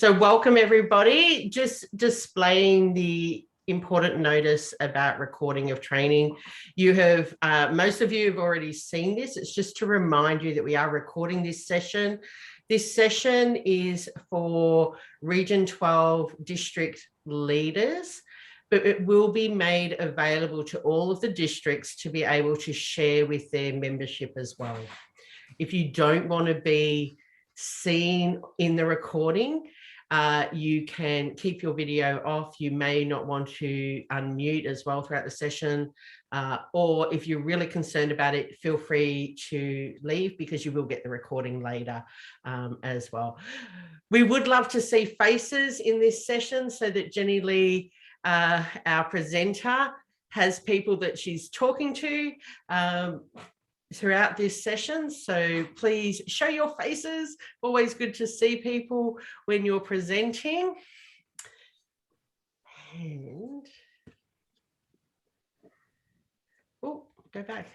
So welcome everybody, just displaying the important notice about recording of training. You have, most of you have already seen this. It's just to remind you that we are recording this session. This session is for Region 12 district leaders, but it will be made available to all of the districts to be able to share with their membership as well. If you don't want to be seen in the recording, you can keep your video off. You may not want to unmute as well throughout the session. Or if you're really concerned about it, feel free to leave because you will get the recording later as well. We would love to see faces in this session so that Jenilee, our presenter, has people that she's talking to throughout this session. So please show your faces. Always good to see people when you're presenting. And oh, go back.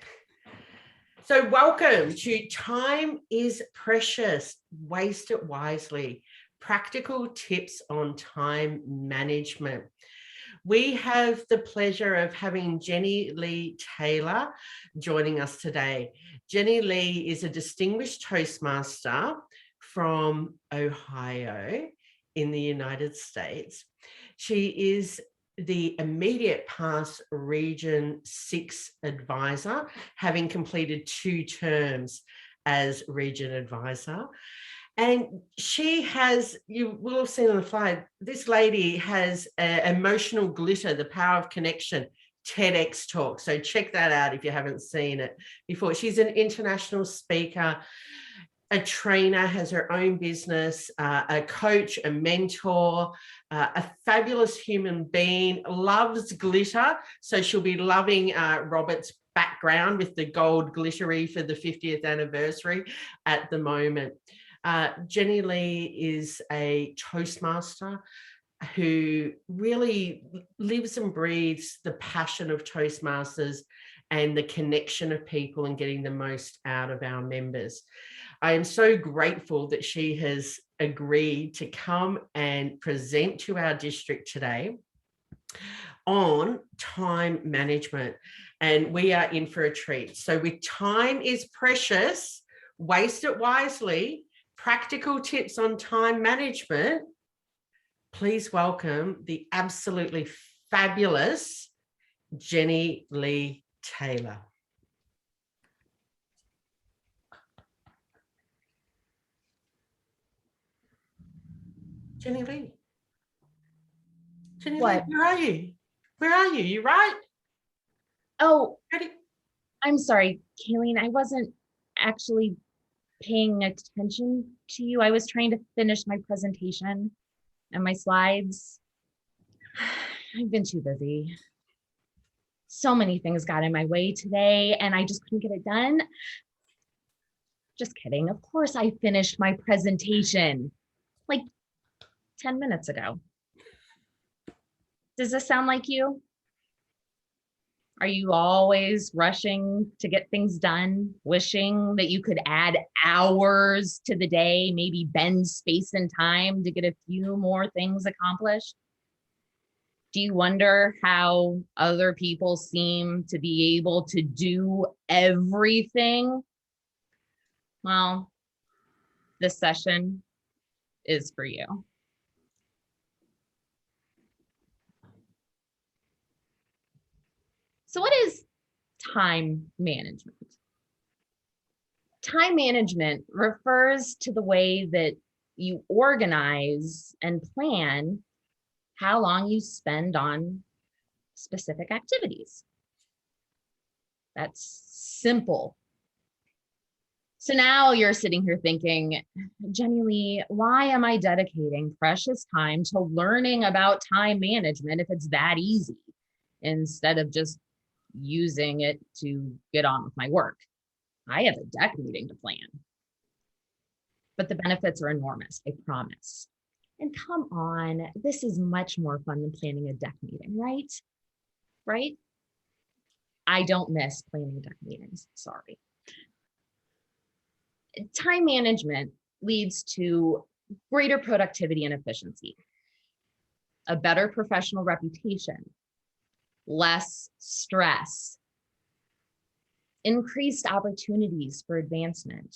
So welcome to Time is Precious, Waste It Wisely. Practical tips on time management. We have the pleasure of having Jenilee Taylor joining us today. Jenilee is a distinguished Toastmaster from Ohio in the United States. She is the immediate past Region 6 advisor, having completed 2 terms as Region Advisor. And she has, you will have seen on the slide, this lady has Emotional Glitter, the Power of Connection, TEDx talk. So check that out if you haven't seen it before. She's an international speaker, a trainer, has her own business, a coach, a mentor, a fabulous human being, loves glitter. So she'll be loving Robert's background with the gold glittery for the 50th anniversary at the moment. Jenilee is a Toastmaster who really lives and breathes the passion of Toastmasters and the connection of people and getting the most out of our members. I am so grateful that she has agreed to come and present to our district today on time management. And we are in for a treat. So with Time is Precious, Waste It Wisely, Practical Tips on Time Management, please welcome the absolutely fabulous Jenilee Taylor. Jenilee. Jenilee, what? Where are you? Where are you? You right? Oh, Ready? I'm sorry, Kayleen. I wasn't actually paying attention to you. I was trying to finish my presentation and my slides. I've been too busy. So many things got in my way today and I just couldn't get it done. Just kidding. Of course, I finished my presentation like 10 minutes ago. Does this sound like you? Are you always rushing to get things done, wishing that you could add hours to the day, maybe bend space and time to get a few more things accomplished? Do you wonder how other people seem to be able to do everything? Well, this session is for you. So what is time management? Time management refers to the way that you organize and plan how long you spend on specific activities. That's simple. So now you're sitting here thinking, Jenilee, why am I dedicating precious time to learning about time management if it's that easy, instead of just using it to get on with my work? I have a deck meeting to plan. But the benefits are enormous, I promise. And come on, this is much more fun than planning a deck meeting, right? Right? I don't miss planning deck meetings, sorry. Time management leads to greater productivity and efficiency, a better professional reputation, less stress, increased opportunities for advancement,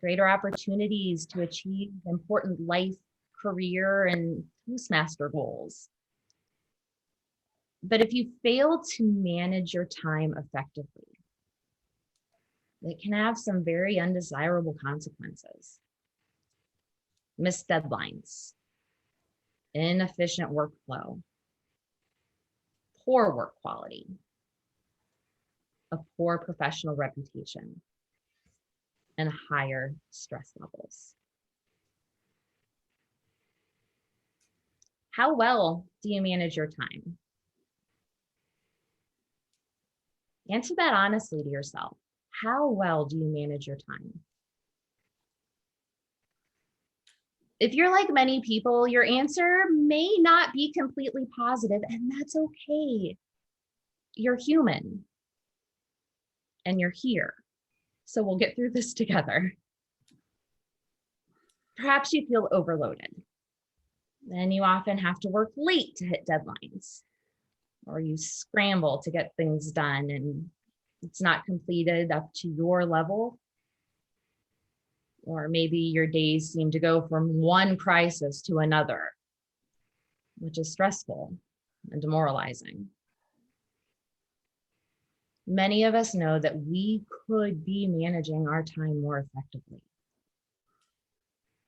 greater opportunities to achieve important life, career, and Toastmaster goals. But if you fail to manage your time effectively, it can have some very undesirable consequences. Missed deadlines, inefficient workflow, poor work quality, a poor professional reputation, and higher stress levels. How well do you manage your time? Answer that honestly to yourself. How well do you manage your time? If you're like many people, your answer may not be completely positive, and that's okay. You're human, and you're here. So we'll get through this together. Perhaps you feel overloaded, and you often have to work late to hit deadlines, or you scramble to get things done and it's not completed up to your level. Or maybe your days seem to go from one crisis to another, which is stressful and demoralizing. Many of us know that we could be managing our time more effectively.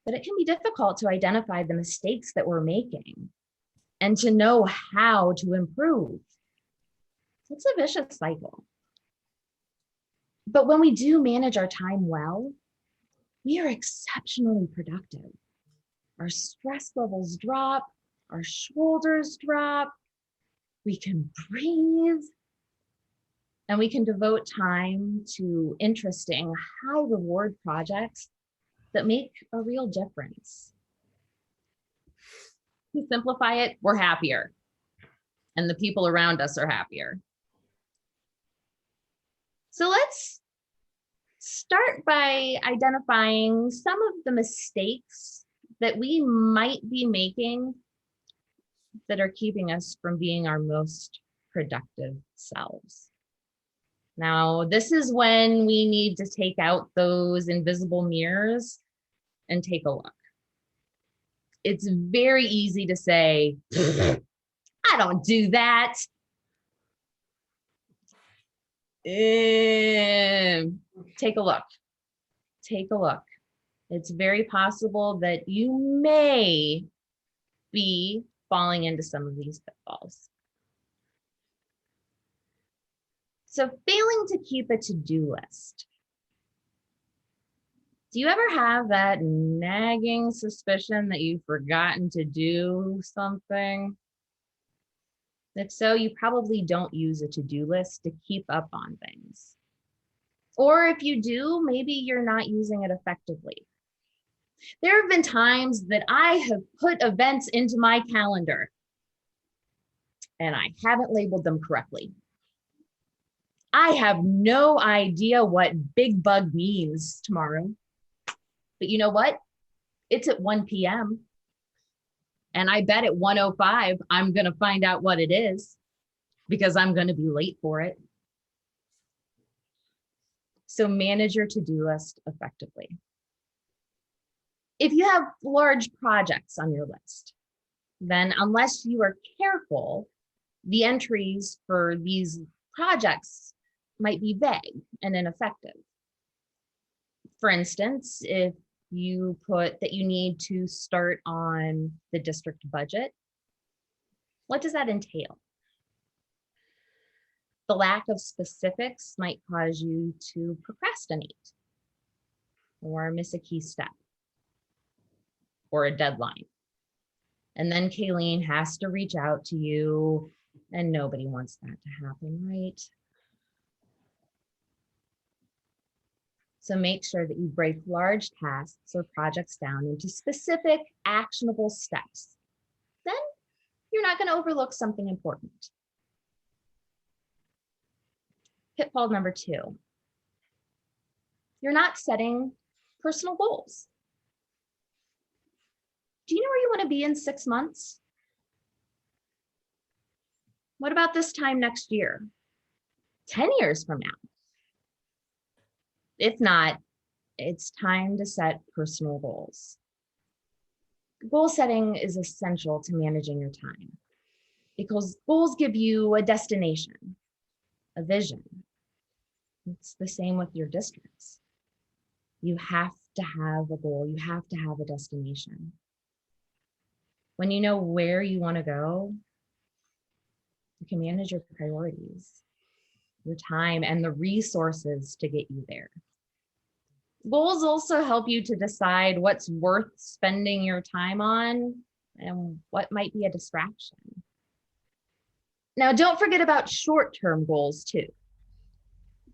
But it can be difficult to identify the mistakes that we're making and to know how to improve. It's a vicious cycle. But when we do manage our time well, we are exceptionally productive. Our stress levels drop, our shoulders drop, we can breathe, and we can devote time to interesting, high reward projects that make a real difference. To simplify it, we're happier, and the people around us are happier. So let's start by identifying some of the mistakes that we might be making that are keeping us from being our most productive selves. Now, this is when we need to take out those invisible mirrors and take a look. It's very easy to say, I don't do that. Take a look. Take a look. It's very possible that you may be falling into some of these pitfalls. So, failing to keep a to-do list. Do you ever have that nagging suspicion that you've forgotten to do something? If so, you probably don't use a to-do list to keep up on things. Or if you do, maybe you're not using it effectively. There have been times that I have put events into my calendar and I haven't labeled them correctly. I have no idea what big bug means tomorrow. But you know what? It's at 1 p.m. And I bet at 1:05, I'm going to find out what it is because I'm going to be late for it. So manage your to-do list effectively. If you have large projects on your list, then unless you are careful, the entries for these projects might be vague and ineffective. For instance, if you put that you need to start on the district budget, what does that entail? The lack of specifics might cause you to procrastinate or miss a key step or a deadline. And then Kayleen has to reach out to you, and nobody wants that to happen, right? So make sure that you break large tasks or projects down into specific actionable steps. Then you're not going to overlook something important. Pitfall number 2. You're not setting personal goals. do you know where you want to be in 6 months? What about this time next year? 10 years from now? If not, it's time to set personal goals. Goal setting is essential to managing your time because goals give you a destination, a vision. It's the same with your distance. You have to have a goal. You have to have a destination. When you know where you want to go, you can manage your priorities, your time, and the resources to get you there. Goals also help you to decide what's worth spending your time on and what might be a distraction. Now, don't forget about short-term goals too.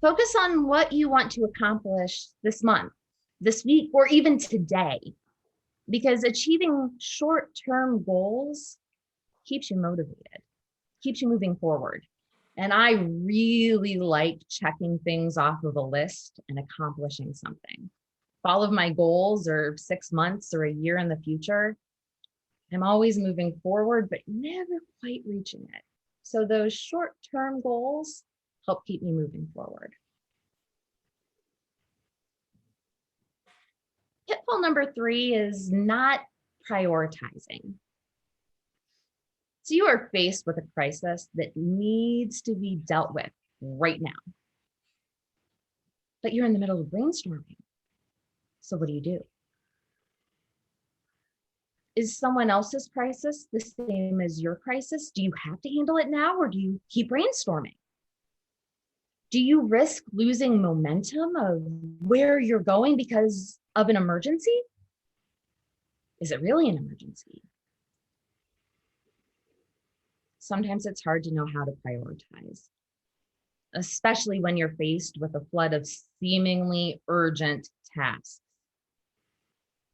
Focus on what you want to accomplish this month, this week, or even today, because achieving short-term goals keeps you motivated, keeps you moving forward. And I really like checking things off of a list and accomplishing something. If all of my goals are 6 months or a year in the future, I'm always moving forward, but never quite reaching it. So those short-term goals help keep me moving forward. Pitfall number 3 is not prioritizing. So you are faced with a crisis that needs to be dealt with right now. But you're in the middle of brainstorming. So what do? Is someone else's crisis the same as your crisis? Do you have to handle it now, or do you keep brainstorming? Do you risk losing momentum of where you're going because of an emergency? Is it really an emergency? Sometimes it's hard to know how to prioritize, especially when you're faced with a flood of seemingly urgent tasks.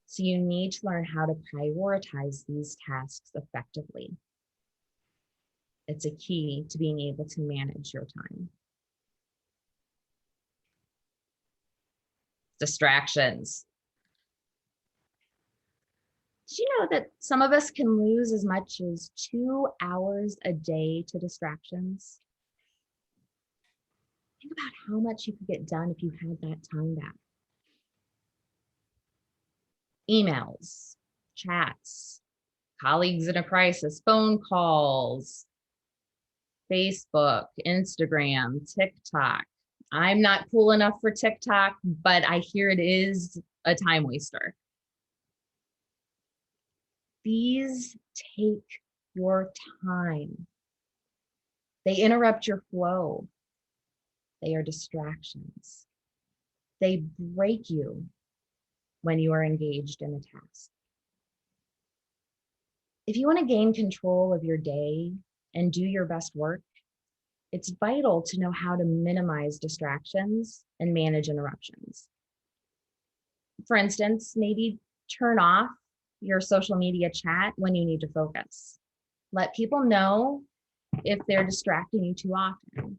So you need to learn how to prioritize these tasks effectively. It's a key to being able to manage your time. Distractions. Did you know that some of us can lose as much as 2 hours a day to distractions? Think about how much you could get done if you had that time back. Emails, chats, colleagues in a crisis, phone calls, Facebook, Instagram, TikTok. I'm not cool enough for TikTok, but I hear it is a time waster. These take your time. They interrupt your flow. They are distractions. They break you when you are engaged in a task. If you want to gain control of your day and do your best work, it's vital to know how to minimize distractions and manage interruptions. For instance, maybe turn off your social media chat when you need to focus. Let people know if they're distracting you too often.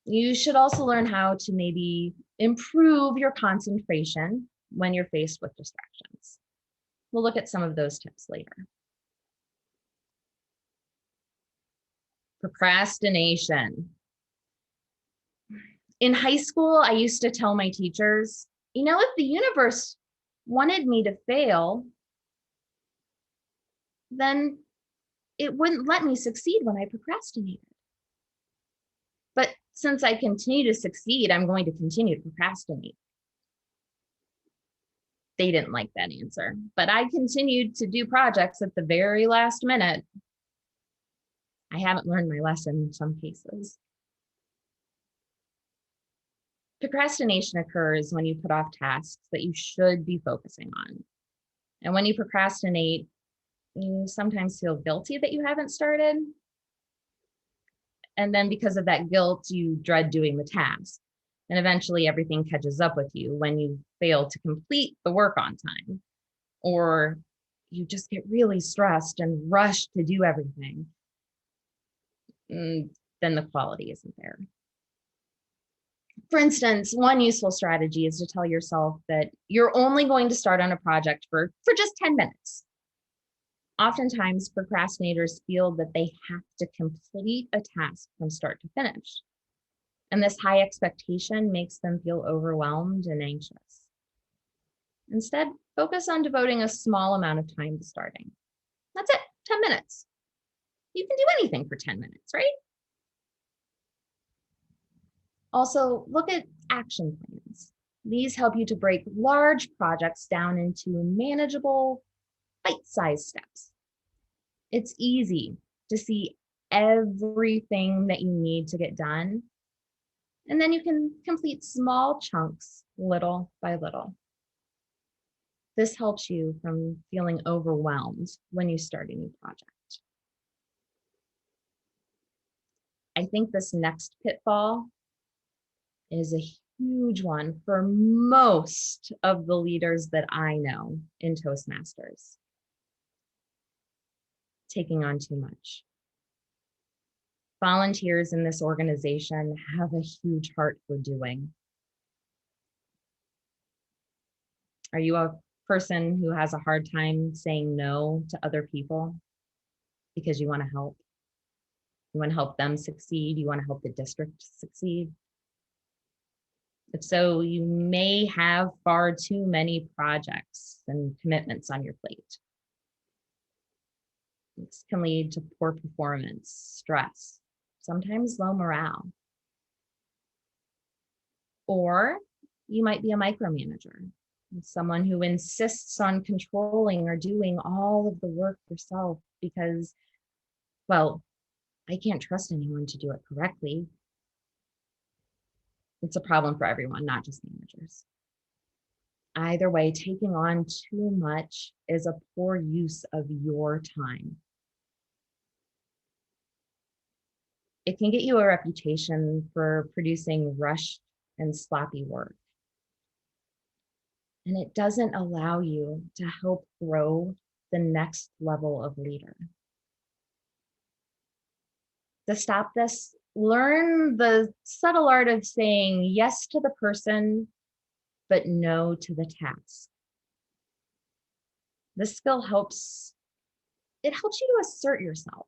You should also learn how to maybe improve your concentration when you're faced with distractions. We'll look at some of those tips later. Procrastination. In high school, I used to tell my teachers, if the universe wanted me to fail, then it wouldn't let me succeed when I procrastinated. But since I continue to succeed, I'm going to continue to procrastinate. They didn't like that answer, but I continued to do projects at the very last minute. I haven't learned my lesson in some cases. Procrastination occurs when you put off tasks that you should be focusing on. And when you procrastinate, you sometimes feel guilty that you haven't started. And then because of that guilt, you dread doing the task. And eventually everything catches up with you when you fail to complete the work on time, or you just get really stressed and rush to do everything. Then the quality isn't there. For instance, one useful strategy is to tell yourself that you're only going to start on a project for just 10 minutes. Oftentimes, procrastinators feel that they have to complete a task from start to finish. And this high expectation makes them feel overwhelmed and anxious. Instead, focus on devoting a small amount of time to starting. That's it, 10 minutes. You can do anything for 10 minutes, right? Also, look at action plans. These help you to break large projects down into manageable, bite-sized steps. It's easy to see everything that you need to get done, and then you can complete small chunks little by little. This helps you from feeling overwhelmed when you start a new project. I think this next pitfall is a huge one for most of the leaders that I know in Toastmasters. Taking on too much. Volunteers in this organization have a huge heart for doing. Are you a person who has a hard time saying no to other people because you want to help? You want to help them succeed? You want to help the district succeed? If so, you may have far too many projects and commitments on your plate. This can lead to poor performance, stress, sometimes low morale. Or you might be a micromanager, someone who insists on controlling or doing all of the work yourself because, well, I can't trust anyone to do it correctly. It's a problem for everyone, not just managers. Either way, taking on too much is a poor use of your time. It can get you a reputation for producing rushed and sloppy work. And it doesn't allow you to help grow the next level of leader. To stop this, learn the subtle art of saying yes to the person, but no to the task. This skill helps you to assert yourself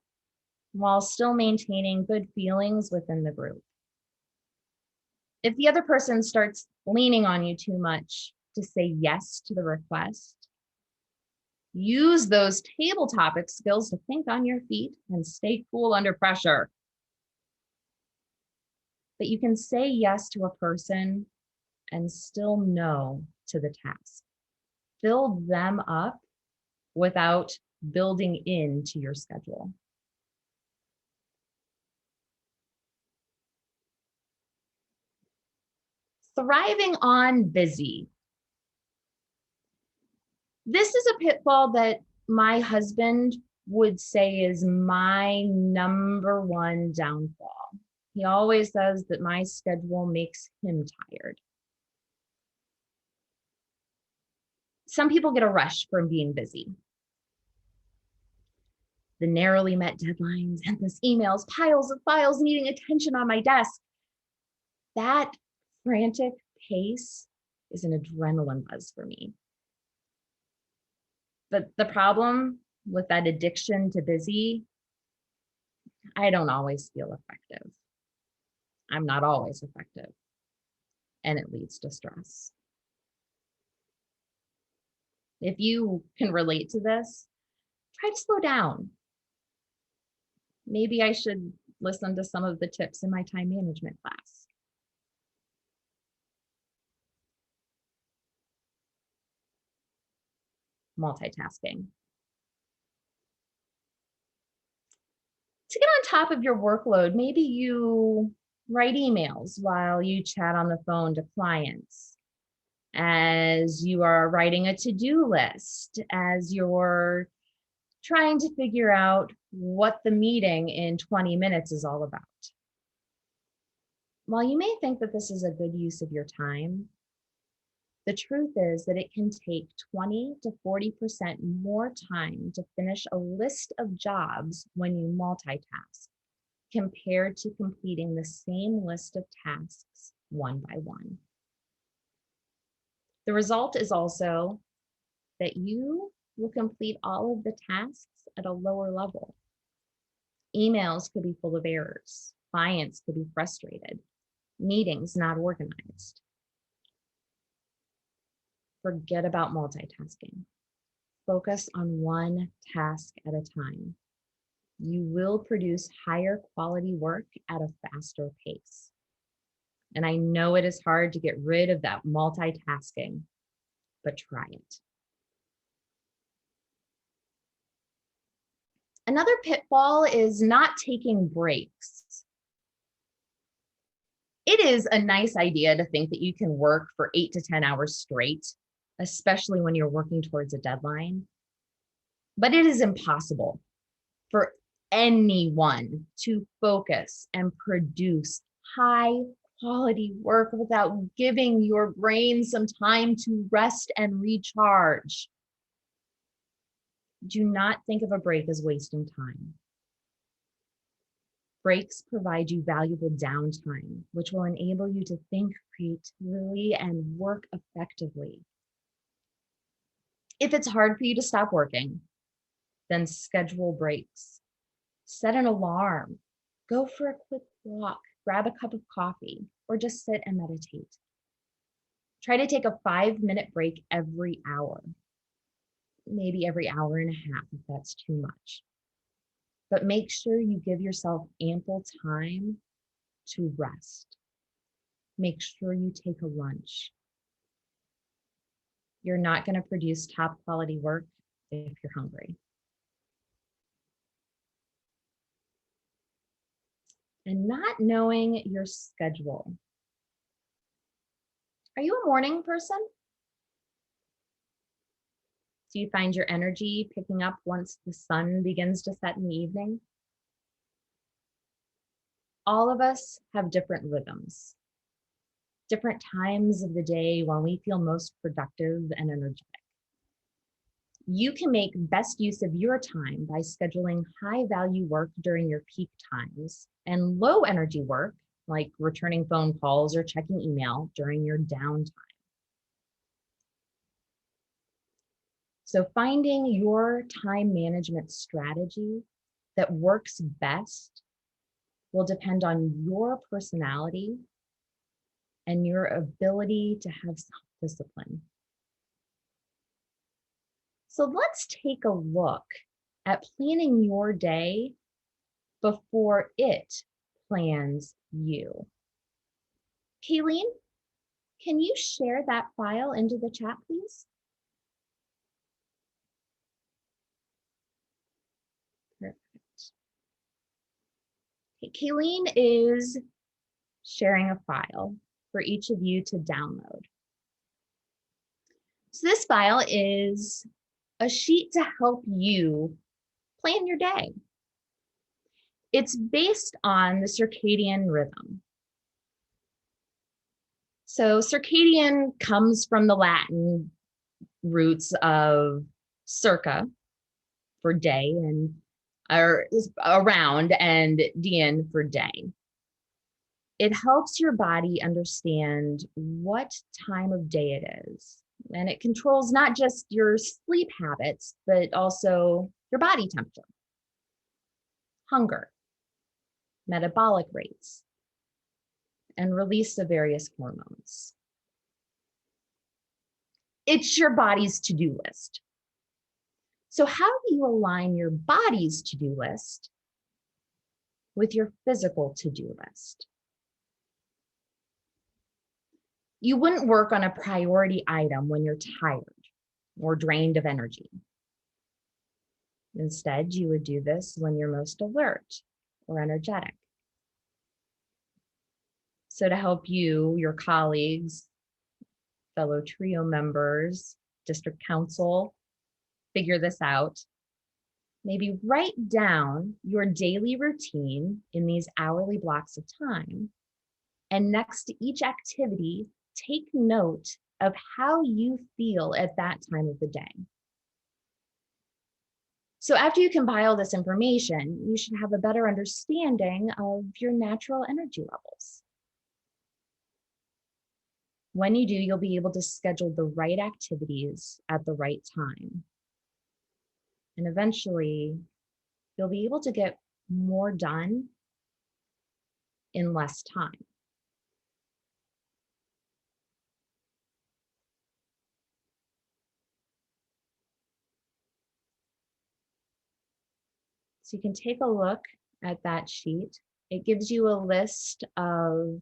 while still maintaining good feelings within the group. If the other person starts leaning on you too much to say yes to the request, use those table topic skills to think on your feet and stay cool under pressure. But you can say yes to a person and still no to the task. Fill them up without building into your schedule. Thriving on busy. This is a pitfall that my husband would say is my number one downfall. He always says that my schedule makes him tired. Some people get a rush from being busy. The narrowly met deadlines, endless emails, piles of files needing attention on my desk. That frantic pace is an adrenaline buzz for me. But the problem with that addiction to busy, I don't always feel effective. I'm not always effective, and it leads to stress. If you can relate to this, try to slow down. Maybe I should listen to some of the tips in my time management class. Multitasking. To get on top of your workload, maybe you write emails while you chat on the phone to clients, as you are writing a to-do list, as you're trying to figure out what the meeting in 20 minutes is all about. While you may think that this is a good use of your time, the truth is that it can take 20 to 40% more time to finish a list of jobs when you multitask compared to completing the same list of tasks one by one. The result is also that you will complete all of the tasks at a lower level. Emails could be full of errors. Clients could be frustrated. Meetings not organized. Forget about multitasking. Focus on one task at a time. You will produce higher quality work at a faster pace. And I know it is hard to get rid of that multitasking, but try it. Another pitfall is not taking breaks. It is a nice idea to think that you can work for 8 to 10 hours straight, especially when you're working towards a deadline. But it is impossible for anyone to focus and produce high quality work without giving your brain some time to rest and recharge. Do not think of a break as wasting time. Breaks provide you valuable downtime, which will enable you to think creatively and work effectively. If it's hard for you to stop working, then schedule breaks. Set an alarm. Go for a quick walk. Grab a cup of coffee, or just sit and meditate. Try to take a 5-minute break every hour. Maybe every hour and a half if that's too much. But make sure you give yourself ample time to rest. Make sure you take a lunch. You're not going to produce top quality work if you're hungry. And not knowing your schedule. Are you a morning person? Do you find your energy picking up once the sun begins to set in the evening? All of us have different rhythms, different times of the day when we feel most productive and energetic. You can make best use of your time by scheduling high-value work during your peak times and low-energy work, like returning phone calls or checking email, during your downtime. So finding your time management strategy that works best will depend on your personality and your ability to have self-discipline. So let's take a look at planning your day before it plans you. Kayleen, can you share that file into the chat, please? Perfect. Okay, Kayleen is sharing a file for each of you to download. So this file is a sheet to help you plan your day. It's based on the circadian rhythm. So circadian comes from the Latin roots of circa for day and or around and dian for day. It helps your body understand what time of day it is. And it controls not just your sleep habits, but also your body temperature, hunger, metabolic rates, and release of various hormones. It's your body's to-do list. So how do you align your body's to-do list with your physical to-do list? You wouldn't work on a priority item when you're tired or drained of energy. Instead, you would do this when you're most alert or energetic. So to help you, your colleagues, fellow trio members, district council, figure this out, maybe write down your daily routine in these hourly blocks of time. And next to each activity, take note of how you feel at that time of the day. So after you compile this information, you should have a better understanding of your natural energy levels. When you do, you'll be able to schedule the right activities at the right time. And eventually, you'll be able to get more done in less time. So you can take a look at that sheet. It gives you a list of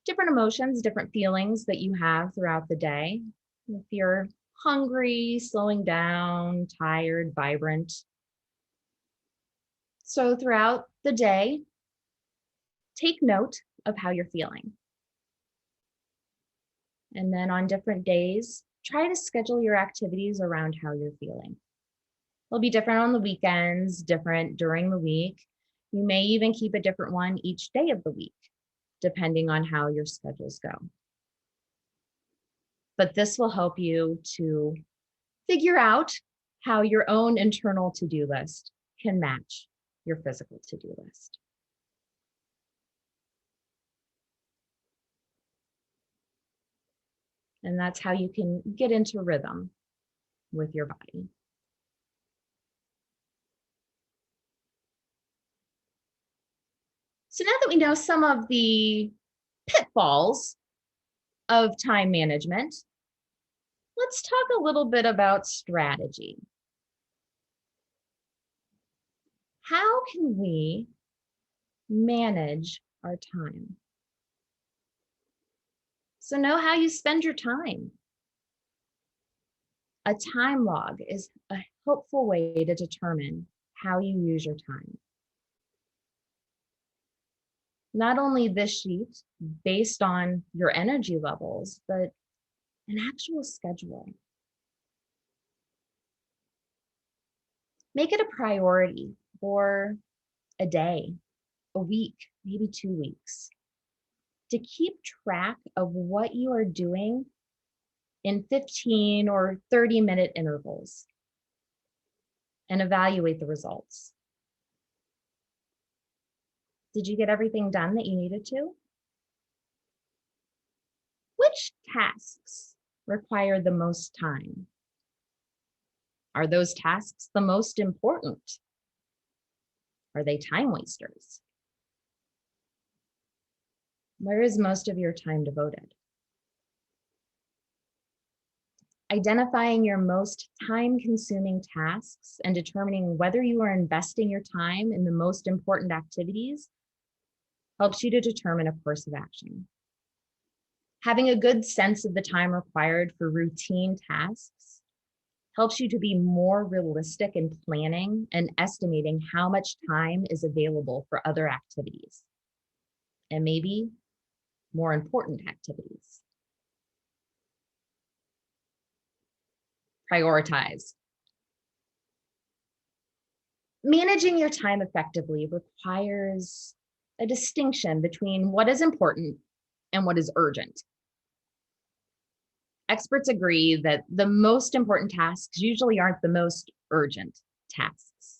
different emotions, different feelings that you have throughout the day. If you're hungry, slowing down, tired, vibrant. So throughout the day, take note of how you're feeling. And then on different days, try to schedule your activities around how you're feeling. They'll be different on the weekends, different during the week. You may even keep a different one each day of the week, depending on how your schedules go. But this will help you to figure out how your own internal to-do list can match your physical to-do list. And that's how you can get into rhythm with your body. So now that we know some of the pitfalls of time management, let's talk a little bit about strategy. How can we manage our time? So know how you spend your time. A time log is a helpful way to determine how you use your time. Not only this sheet based on your energy levels, but an actual schedule. Make it a priority for a day, a week, maybe 2 weeks, to keep track of what you are doing in 15 or 30-minute intervals and evaluate the results. Did you get everything done that you needed to? Which tasks require the most time? Are those tasks the most important? Are they time wasters? Where is most of your time devoted? Identifying your most time-consuming tasks and determining whether you are investing your time in the most important activities helps you to determine a course of action. Having a good sense of the time required for routine tasks helps you to be more realistic in planning and estimating how much time is available for other activities, and maybe more important activities. Prioritize. Managing your time effectively requires a distinction between what is important and what is urgent. Experts agree that the most important tasks usually aren't the most urgent tasks.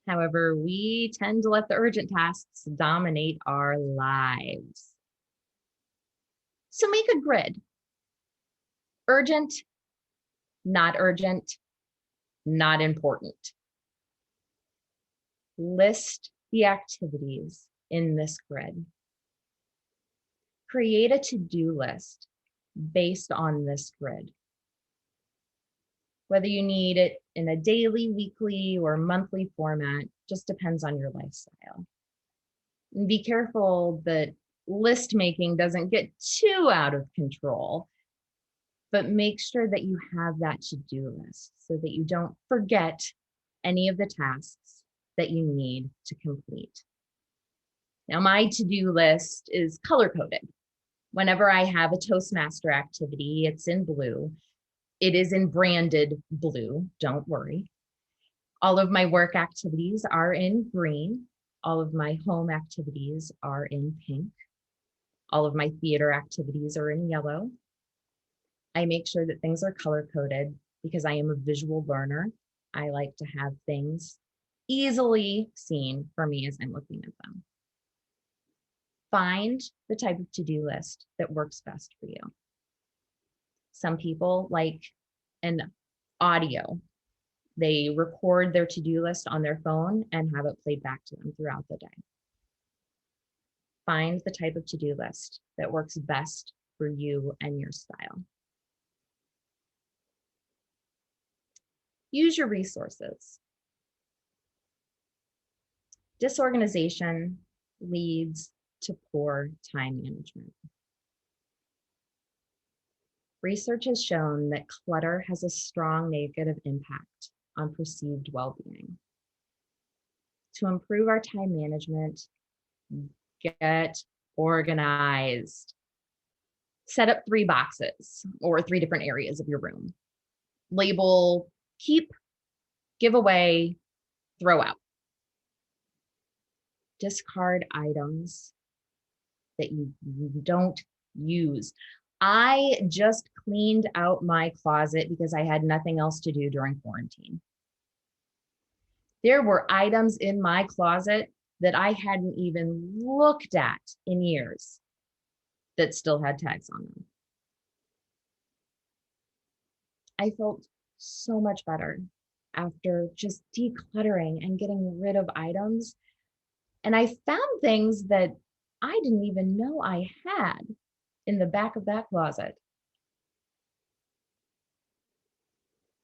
However, we tend to let the urgent tasks dominate our lives. So make a grid. Urgent, not urgent, not important. List the activities in this grid. Create a to-do list based on this grid. Whether you need it in a daily, weekly, or monthly format just depends on your lifestyle. And be careful that list making doesn't get too out of control, but make sure that you have that to-do list so that you don't forget any of the tasks that you need to complete. Now, my to-do list is color-coded. Whenever I have a Toastmaster activity, it's in blue. It is in branded blue, don't worry. All of my work activities are in green. All of my home activities are in pink. All of my theater activities are in yellow. I make sure that things are color-coded because I am a visual learner. I like to have things easily seen for me as I'm looking at them. Find the type of to-do list that works best for you. Some people like an audio They record their to-do list on their phone and have it played back to them throughout the day. Find the type of to-do list that works best for you and your style. Use your resources. Disorganization leads to poor time management. Research has shown that clutter has a strong negative impact on perceived well-being. To improve our time management, get organized. Set up 3 boxes or 3 different areas of your room. Label keep, give away, throw out. Discard items that you don't use. I just cleaned out my closet because I had nothing else to do during quarantine. There were items in my closet that I hadn't even looked at in years that still had tags on them. I felt so much better after just decluttering and getting rid of items. And I found things that I didn't even know I had in the back of that closet.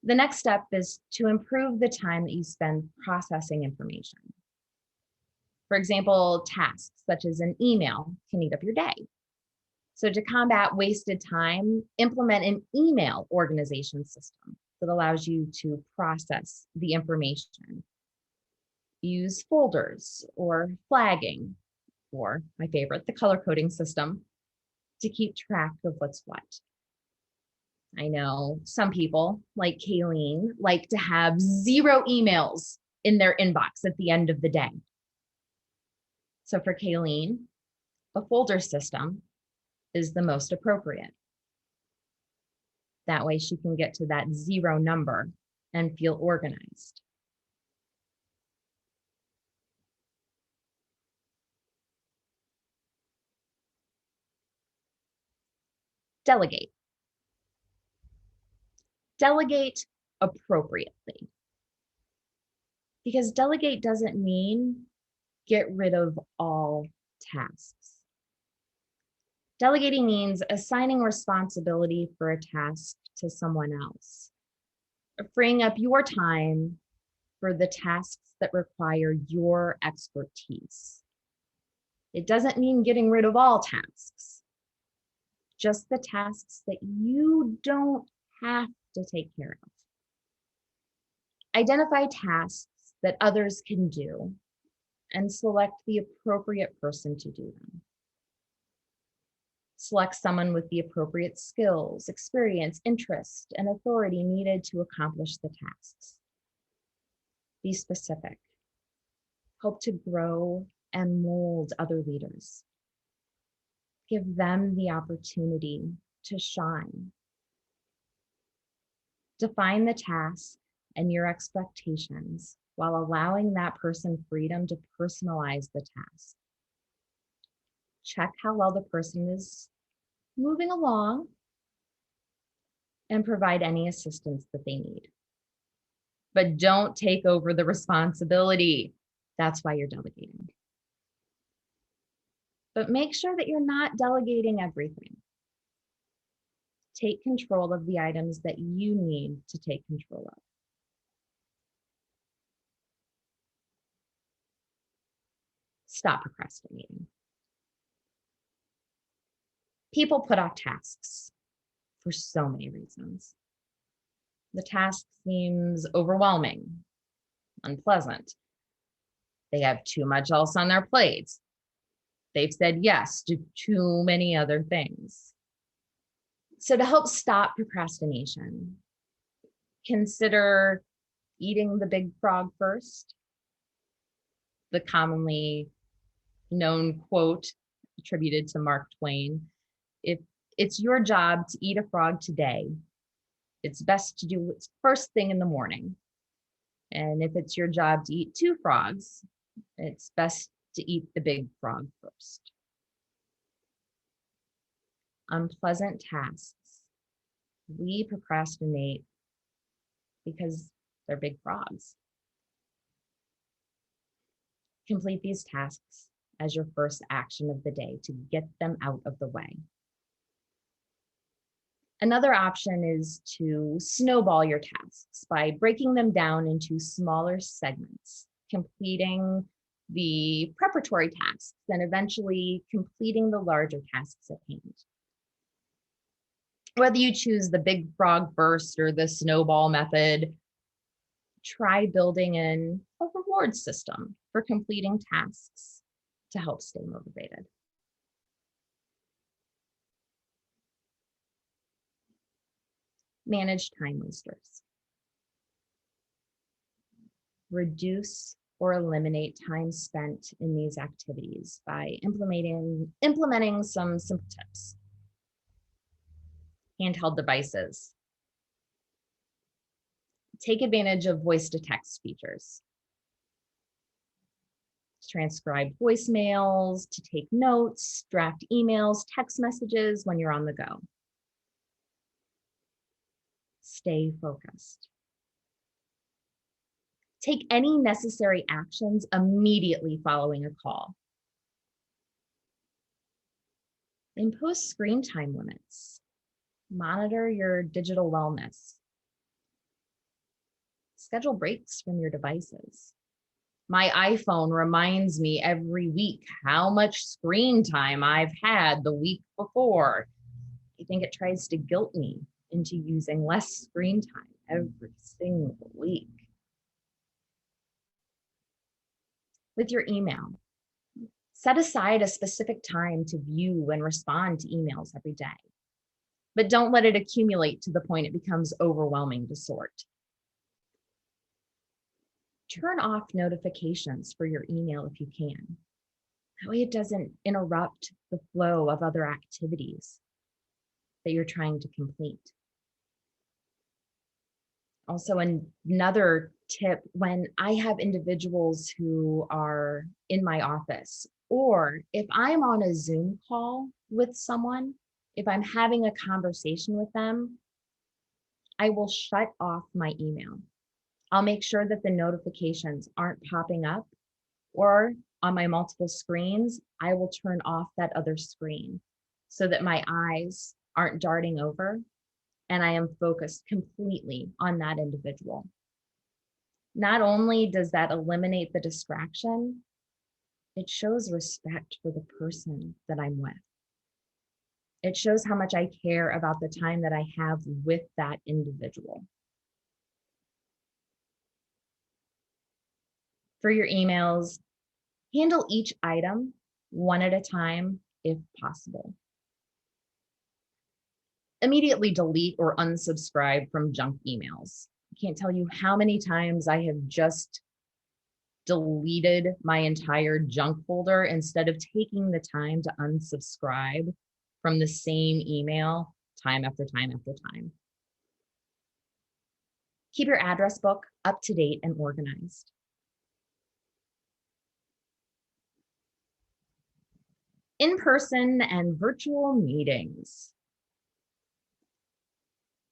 The next step is to improve the time that you spend processing information. For example, tasks such as an email can eat up your day. So to combat wasted time, implement an email organization system that allows you to process the information. Use folders or flagging, or my favorite, the color coding system, to keep track of what's what. I know some people, like Kayleen, like to have 0 emails in their inbox at the end of the day. So for Kayleen, a folder system is the most appropriate. That way she can get to that 0 number and feel organized. Delegate. Delegate appropriately. Because delegate doesn't mean get rid of all tasks. Delegating means assigning responsibility for a task to someone else, freeing up your time for the tasks that require your expertise. It doesn't mean getting rid of all tasks, just the tasks that you don't have to take care of. Identify tasks that others can do and select the appropriate person to do them. Select someone with the appropriate skills, experience, interest, and authority needed to accomplish the tasks. Be specific. Help to grow and mold other leaders. Give them the opportunity to shine. Define the task and your expectations while allowing that person freedom to personalize the task. Check how well the person is moving along and provide any assistance that they need. But don't take over the responsibility. That's why you're delegating. But make sure that you're not delegating everything. Take control of the items that you need to take control of. Stop procrastinating. People put off tasks for so many reasons. The task seems overwhelming, unpleasant. They have too much else on their plates. They've said yes to too many other things. So to help stop procrastination, consider eating the big frog first. The commonly known quote attributed to Mark Twain: if it's your job to eat a frog today, it's best to do it first thing in the morning. And if it's your job to eat 2 frogs, it's best to eat the big frog first. Unpleasant tasks. We procrastinate because They're big frogs. Complete these tasks as your first action of the day to get them out of the way. Another option is to snowball your tasks by breaking them down into smaller segments, completing the preparatory tasks, and eventually completing the larger tasks at hand. Whether you choose the big frog burst or the snowball method, try building in a reward system for completing tasks to help stay motivated. Manage time wasters. Reduce or eliminate time spent in these activities by implementing some simple tips. Handheld devices. Take advantage of voice to text features. Transcribe voicemails, to take notes, draft emails, text messages when you're on the go. Stay focused. Take any necessary actions immediately following a call. Impose screen time limits. Monitor your digital wellness. Schedule breaks from your devices. My iPhone reminds me every week how much screen time I've had the week before. I think it tries to guilt me into using less screen time every single week. With your email, set aside a specific time to view and respond to emails every day, but don't let it accumulate to the point it becomes overwhelming to sort. Turn off notifications for your email if you can. That way it doesn't interrupt the flow of other activities that you're trying to complete. Also, another tip, when I have individuals who are in my office, or if I'm on a Zoom call with someone, if I'm having a conversation with them, I will shut off my email. I'll make sure that the notifications aren't popping up, or on my multiple screens, I will turn off that other screen so that my eyes aren't darting over and I am focused completely on that individual. Not only does that eliminate the distraction, it shows respect for the person that I'm with. It shows how much I care about the time that I have with that individual. For your emails, handle each item one at a time if possible. Immediately delete or unsubscribe from junk emails. I can't tell you how many times I have just deleted my entire junk folder instead of taking the time to unsubscribe from the same email time after time after time. Keep your address book up to date and organized. In-person and virtual meetings.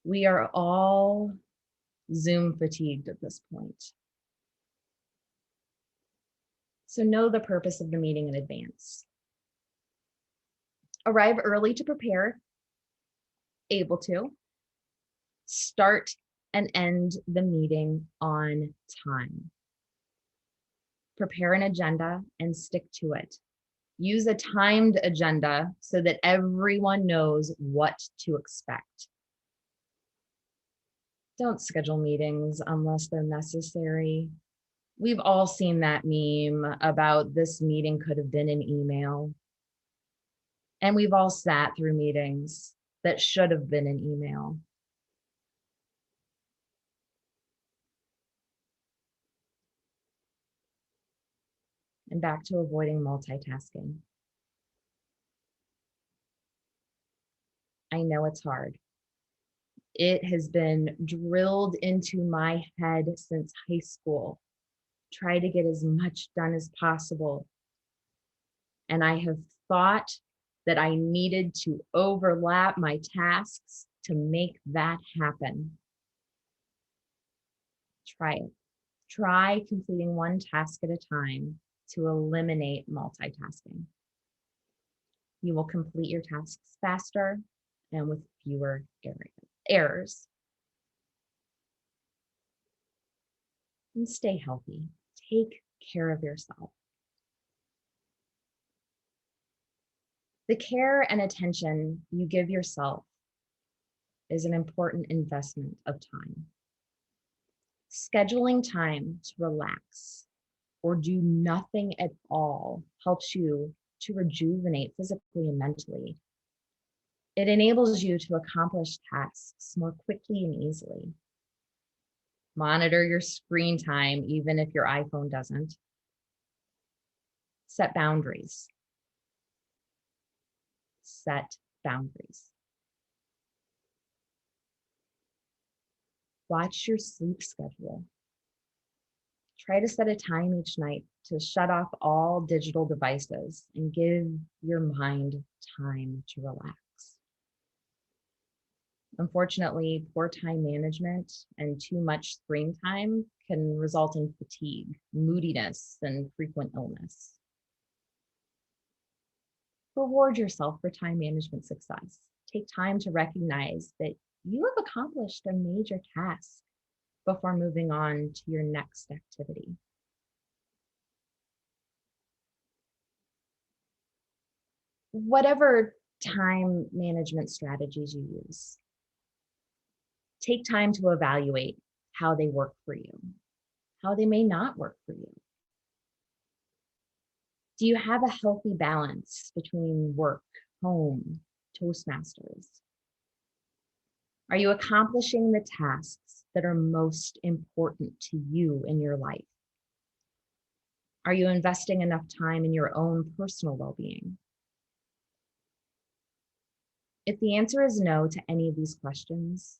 We are all Zoom fatigued at this point. So know the purpose of the meeting in advance. Arrive early to prepare, able to. Start and end the meeting on time. Prepare an agenda and stick to it. Use a timed agenda so that everyone knows what to expect. Don't schedule meetings unless they're necessary. We've all seen that meme about this meeting could have been an email. And we've all sat through meetings that should have been an email. And back to avoiding multitasking. I know it's hard. It has been drilled into my head since high school. Try to get as much done as possible. And I have thought that I needed to overlap my tasks to make that happen. Try it. Try completing one task at a time to eliminate multitasking. You will complete your tasks faster and with fewer errors. And stay healthy. Take care of yourself. The care and attention you give yourself is an important investment of time. Scheduling time to relax or do nothing at all helps you to rejuvenate physically and mentally. It enables you to accomplish tasks more quickly and easily. Monitor your screen time, even if your iPhone doesn't. Set boundaries. Set boundaries. Watch your sleep schedule. Try to set a time each night to shut off all digital devices and give your mind time to relax. Unfortunately, poor time management and too much screen time can result in fatigue, moodiness, and frequent illness. Reward yourself for time management success. Take time to recognize that you have accomplished a major task before moving on to your next activity. Whatever time management strategies you use, take time to evaluate how they work for you, how they may not work for you. Do you have a healthy balance between work, home, Toastmasters? Are you accomplishing the tasks that are most important to you in your life? Are you investing enough time in your own personal well-being? If the answer is no to any of these questions,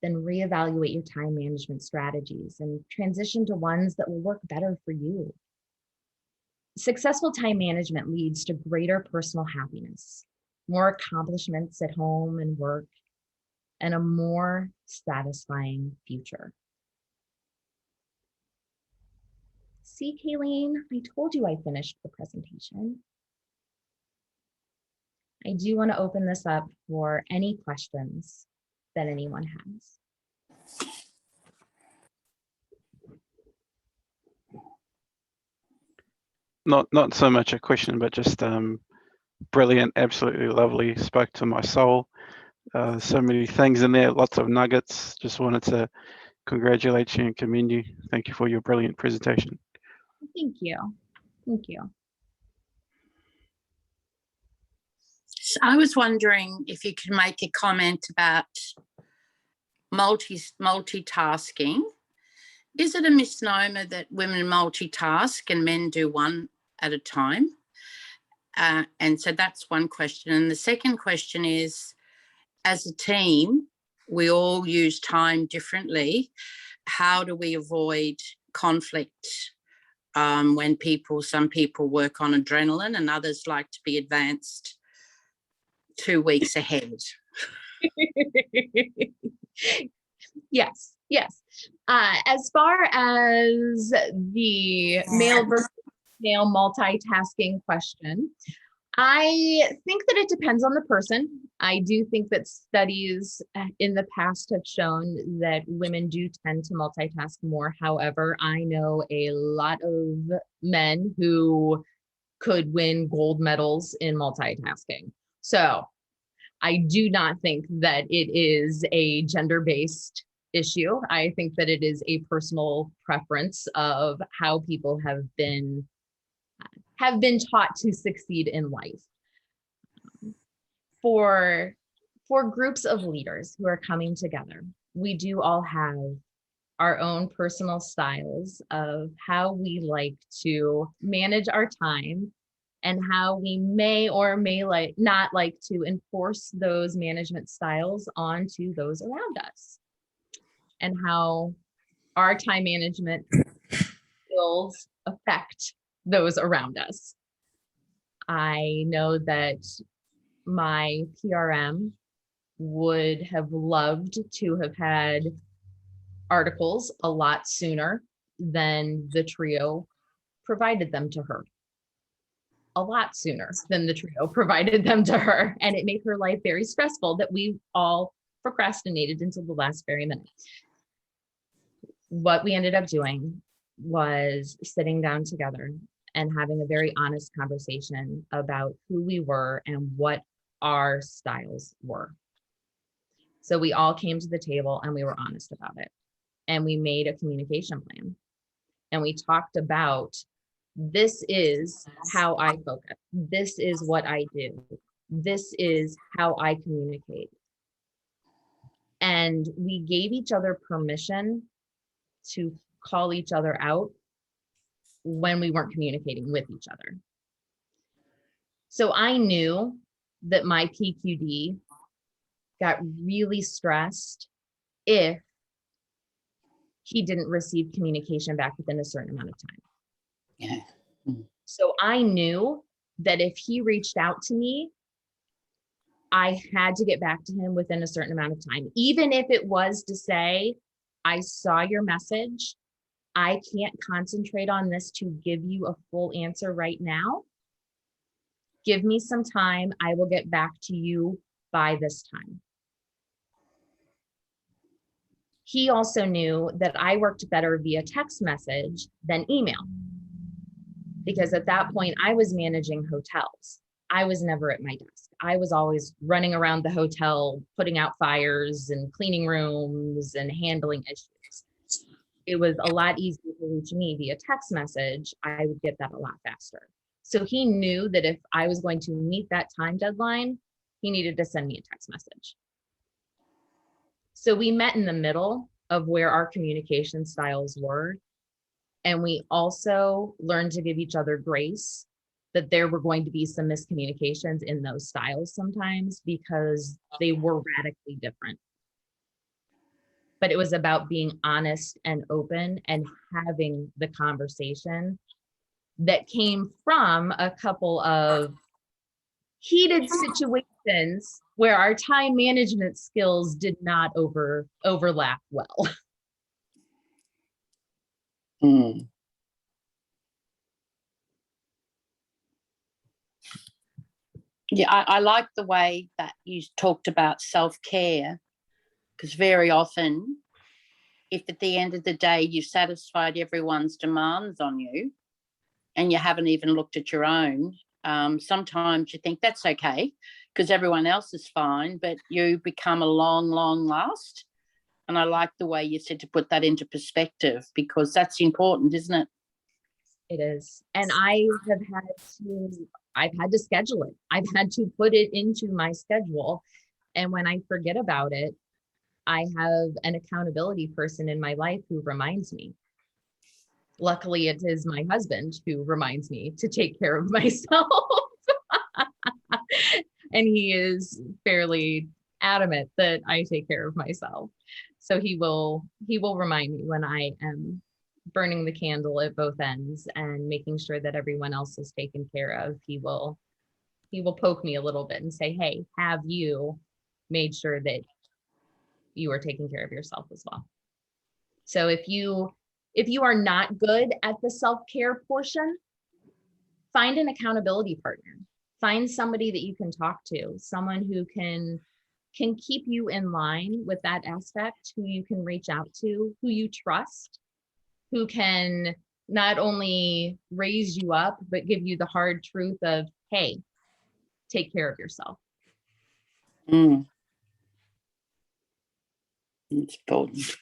then reevaluate your time management strategies and transition to ones that will work better for you. Successful time management leads to greater personal happiness, more accomplishments at home and work, and a more satisfying future. See, Kayleen, I told you I finished the presentation. I do want to open this up for any questions that anyone has. Not so much a question, but just brilliant, absolutely lovely, spoke to my soul. So many things in there, lots of nuggets. Just wanted to congratulate you and commend you. Thank you for your brilliant presentation. Thank you. Thank you. So I was wondering if you could make a comment about multitasking. Is it a misnomer that women multitask and men do one at a time? And so that's one question. And the second question is, as a team, we all use time differently. How do we avoid conflict when some people work on adrenaline and others like to be advanced 2 weeks ahead? Yes. As far as the male versus female multitasking question, I think that it depends on the person. I do think that studies in the past have shown that women do tend to multitask more. However, I know a lot of men who could win gold medals in multitasking. So I do not think that it is a gender-based issue. I think that it is a personal preference of how people have been taught to succeed in life. For groups of leaders who are coming together, we do all have our own personal styles of how we like to manage our time and how we may or may not like to enforce those management styles onto those around us, and how our time management skills affect those around us. I know that my PRM would have loved to have had articles a lot sooner than the trio provided them to her. A lot sooner than the trio provided them to her. And it made her life very stressful that we all procrastinated until the last very minute. What we ended up doing was sitting down together and having a very honest conversation about who we were and what our styles were. So we all came to the table and we were honest about it. And we made a communication plan. And we talked about, this is how I focus. This is what I do. This is how I communicate. And we gave each other permission to call each other out when we weren't communicating with each other. So I knew that my PQD got really stressed if he didn't receive communication back within a certain amount of time. Yeah. So I knew that if he reached out to me, I had to get back to him within a certain amount of time, even if it was to say, I saw your message. I can't concentrate on this to give you a full answer right now. Give me some time. I will get back to you by this time. He also knew that I worked better via text message than email, because at that point I was managing hotels. I was never at my desk. I was always running around the hotel, putting out fires and cleaning rooms and handling issues. It was a lot easier to reach me via text message. I would get that a lot faster. So he knew that if I was going to meet that time deadline, he needed to send me a text message. So we met in the middle of where our communication styles were. And we also learned to give each other grace that there were going to be some miscommunications in those styles sometimes because they were radically different. But it was about being honest and open and having the conversation that came from a couple of heated situations where our time management skills did not overlap well. Mm. Yeah, I like the way that you talked about self-care, because very often, if at the end of the day you've satisfied everyone's demands on you and you haven't even looked at your own, sometimes you think that's okay because everyone else is fine, but you become a long last. And I like the way you said to put that into perspective, because that's important, isn't it? It is. And I've had to schedule it. I've had to put it into my schedule. And when I forget about it, I have an accountability person in my life who reminds me. Luckily, it is my husband who reminds me to take care of myself. And he is fairly adamant that I take care of myself. So he will remind me when I am burning the candle at both ends and making sure that everyone else is taken care of. He will poke me a little bit and say, hey, have you made sure that you are taking care of yourself as well? So if you are not good at the self-care portion, find an accountability partner. Find somebody that you can talk to, someone who can keep you in line with that aspect, who you can reach out to, who you trust, who can not only raise you up, but give you the hard truth of, hey, take care of yourself. Mm. It's important.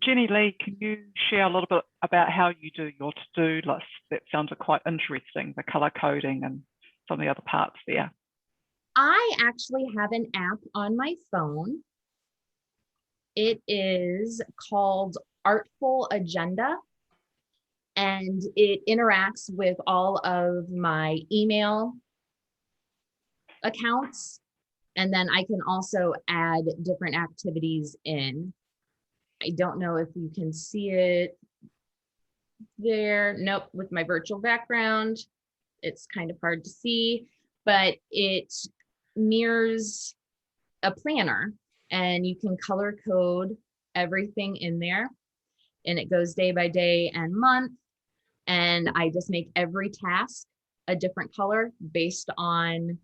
Jenilee, can you share a little bit about how you do your to-do list? That sounds quite interesting, the color coding and some of the other parts there. I actually have an app on my phone. It is called Artful Agenda, and it interacts with all of my email accounts. And then I can also add different activities in. I don't know if you can see it there. Nope, with my virtual background, it's kind of hard to see, but it mirrors a planner, and you can color code everything in there, and it goes day by day and month. And I just make every task a different color based on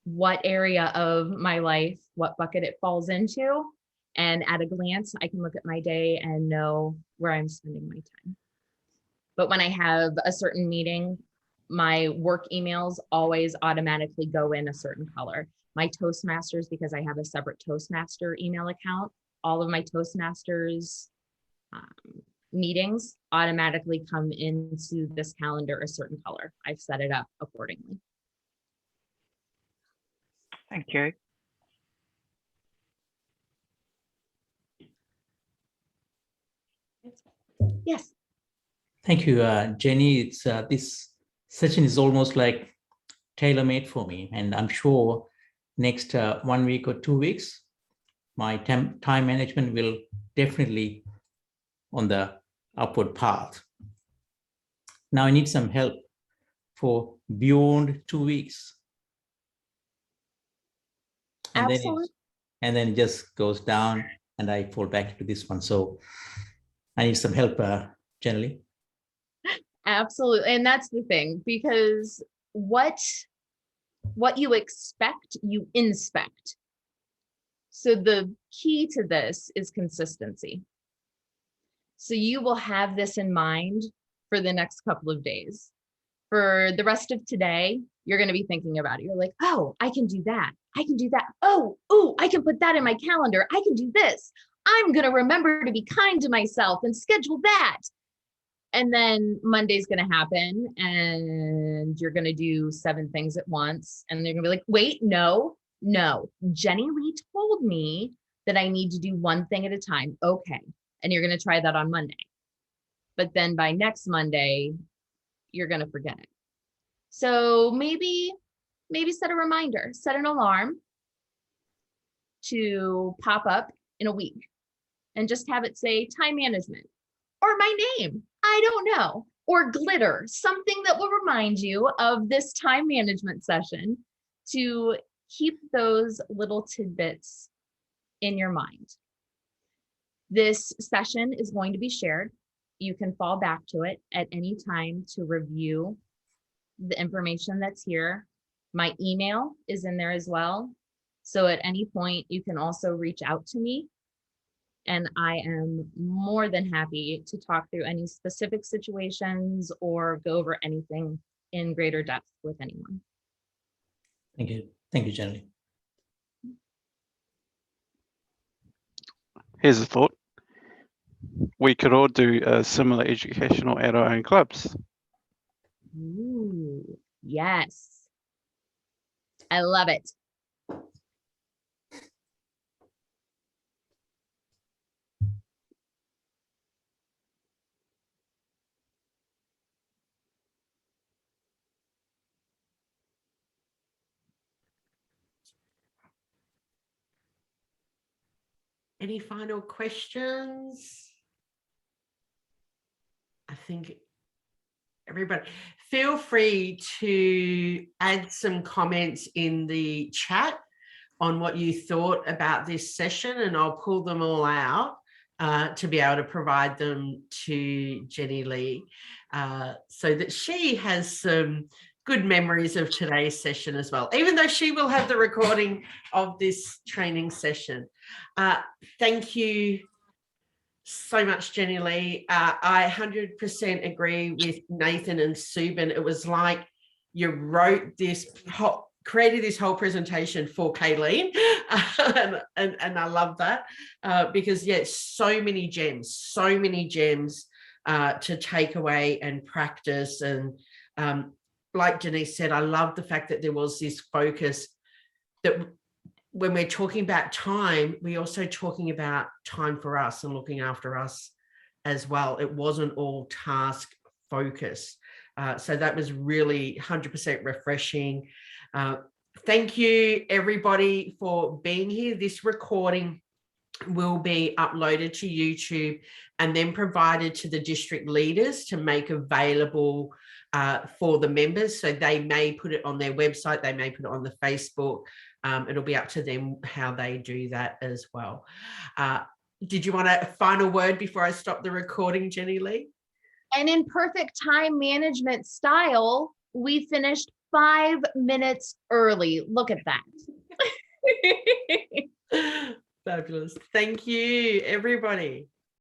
what area of my life, what bucket it falls into. And at a glance, I can look at my day and know where I'm spending my time. But when I have a certain meeting, my work emails always automatically go in a certain color. My Toastmasters, because I have a separate Toastmaster email account, all of my Toastmasters meetings automatically come into this calendar a certain color. I've set it up accordingly. Thank you. Yes. Thank you, Jenny. It's this session is almost like tailor-made for me, and I'm sure next 1 week or 2 weeks, my time management will definitely on the upward path. Now I need some help for beyond 2 weeks. And Absolutely. then it just goes down and I fall back into this one. So I need some help, Jenilee. Absolutely. And that's the thing, because what you expect, you inspect. So the key to this is consistency. So you will have this in mind for the next couple of days. For the rest of today, you're going to be thinking about it. You're like, oh, I can do that. I can do that. Oh, I can put that in my calendar. I can do this. I'm going to remember to be kind to myself and schedule that. And then Monday's going to happen and you're going to do 7 things at once. And they're going to be like, wait, no. Jenilee told me that I need to do 1 thing at a time. Okay. And you're going to try that on Monday. But then by next Monday, you're going to forget it. So maybe set a reminder, set an alarm to pop up in a week and just have it say time management or my name. I don't know, or glitter, something that will remind you of this time management session to keep those little tidbits in your mind. This session is going to be shared. You can fall back to it at any time to review the information that's here. My email is in there as well. So at any point, you can also reach out to me. And I am more than happy to talk through any specific situations or go over anything in greater depth with anyone. Thank you. Thank you, Jenilee. Here's a thought. We could all do a similar educational at our own clubs. Ooh, yes. I love it. Any final questions? I think everybody, feel free to add some comments in the chat on what you thought about this session, and I'll pull them all out to be able to provide them to Jenilee so that she has some good memories of today's session as well, even though she will have the recording of this training session. Thank you so much, Jenilee. I 100% agree with Nathan and Subin. It was like you wrote this, created this whole presentation for Kayleen, and I love that because, yeah, so many gems to take away and practice. And like Janice said, I love the fact that there was this focus that when we're talking about time, we're also talking about time for us and looking after us as well. It wasn't all task focused. So that was really 100% refreshing. Thank you, everybody, for being here. This recording will be uploaded to YouTube and then provided to the district leaders to make available for the members. So they may put it on their website, they may put it on the Facebook. It'll be up to them how they do that as well. Did you want a final word before I stop the recording, Jenilee? And in perfect time management style, we finished 5 minutes early. Look at that. Fabulous. Thank you, everybody.